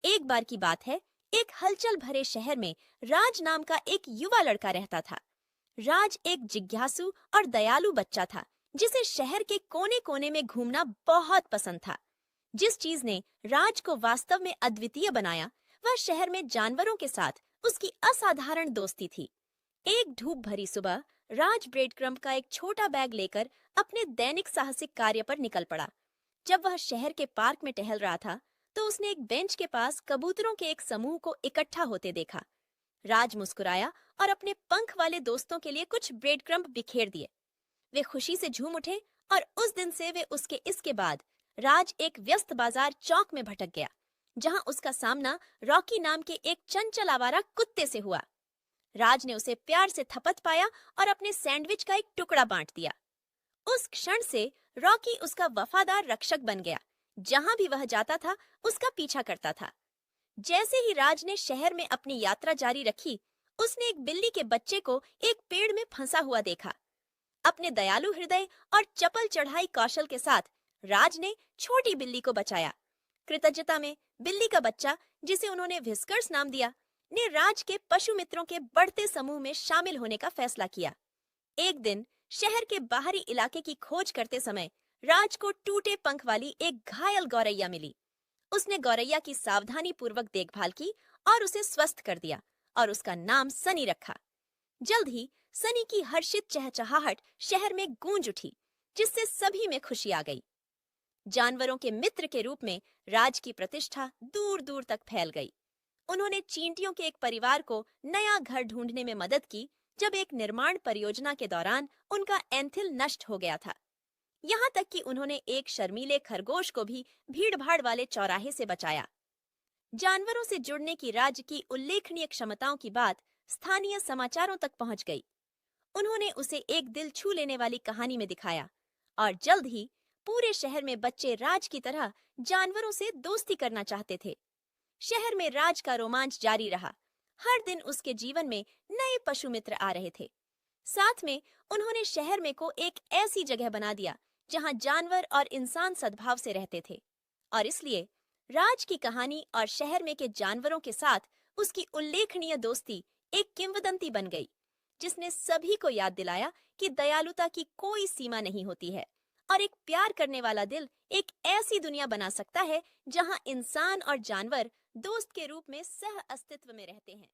एक बार की बात है, एक हलचल भरे शहर में राज नाम का एक युवा लड़का रहता था। राज एक जिज्ञासु और दयालु बच्चा था, जिसे शहर के कोने कोने में घूमना बहुत पसंद था। जिस चीज ने राज को वास्तव में अद्वितीय बनाया, वह शहर में जानवरों के साथ उसकी असाधारण दोस्ती थी। एक धूप भरी सुबह राज ब्रेड क्रम्ब का एक छोटा बैग लेकर अपने दैनिक साहसिक कार्य पर निकल पड़ा। जब वह शहर के पार्क में टहल रहा था, तो उसने एक बेंच के पास कबूतरों के एक समूह को इकट्ठा होते देखा। राज मुस्कुराया और अपने पंख वाले दोस्तों के लिए कुछ ब्रेड क्रम्ब बिखेर दिए। वे खुशी से झूम उठे और उस दिन से वे उसके इसके बाद राज एक व्यस्त बाजार चौक में भटक गया, जहां उसका सामना रॉकी नाम के एक चंचल आवारा कुत्ते से हुआ। राज ने उसे प्यार से थपथ पाया और अपने सैंडविच का एक टुकड़ा बांट दिया। उस क्षण से रॉकी उसका वफादार रक्षक बन गया। जहां भी वह जाता था, उसका पीछा करता था। जैसे ही राज ने शहर में अपनी यात्रा जारी रखी, उसने एक बिल्ली के बच्चे को एक पेड़ में फंसा हुआ देखा। अपने दयालु हृदय और चपल चढ़ाई कौशल के साथ राज ने छोटी बिल्ली को बचाया। कृतज्ञता में बिल्ली का बच्चा, जिसे उन्होंने व्हिस्कर्स नाम दिया, ने राज के पशु मित्रों के बढ़ते समूह में शामिल होने का फैसला किया। एक दिन शहर के बाहरी इलाके की खोज करते समय राज को टूटे पंख वाली एक घायल गौरैया मिली। उसने गौरैया की सावधानी पूर्वक देखभाल की और उसे स्वस्थ कर दिया और उसका नाम सनी रखा। जल्द ही सनी की हर्षित चहचहाहट शहर में गूंज उठी, जिससे सभी में खुशी आ गई। जानवरों के मित्र के रूप में राज की प्रतिष्ठा दूर दूर तक फैल गई। उन्होंने चींटियों के एक परिवार को नया घर ढूंढने में मदद की, जब एक निर्माण परियोजना के दौरान उनका एंथिल नष्ट हो गया था। यहाँ तक कि उन्होंने एक शर्मीले खरगोश को भी भीड़भाड़ वाले चौराहे से बचाया। जानवरों से जुड़ने की राज्य की उल्लेखनीय क्षमताओं की बात स्थानीय समाचारों तक पहुंच गई। उन्होंने उसे एक दिल छू लेने वाली कहानी में दिखाया और जल्द ही पूरे शहर में बच्चे राज की तरह जानवरों से दोस्ती करना चाहते थे। शहर में राज का रोमांच जारी रहा। हर दिन उसके जीवन में नए पशु मित्र आ रहे थे। साथ में उन्होंने शहर में को एक ऐसी जगह बना दिया जहां जानवर और इंसान सद्भाव से रहते थे। और इसलिए राज की कहानी और शहर में के जानवरों के साथ उसकी उल्लेखनीय दोस्ती एक किंवदंती बन गई, जिसने सभी को याद दिलाया कि दयालुता की कोई सीमा नहीं होती है और एक प्यार करने वाला दिल एक ऐसी दुनिया बना सकता है जहां इंसान और जानवर दोस्त के रूप में सह अस्तित्व में रहते हैं।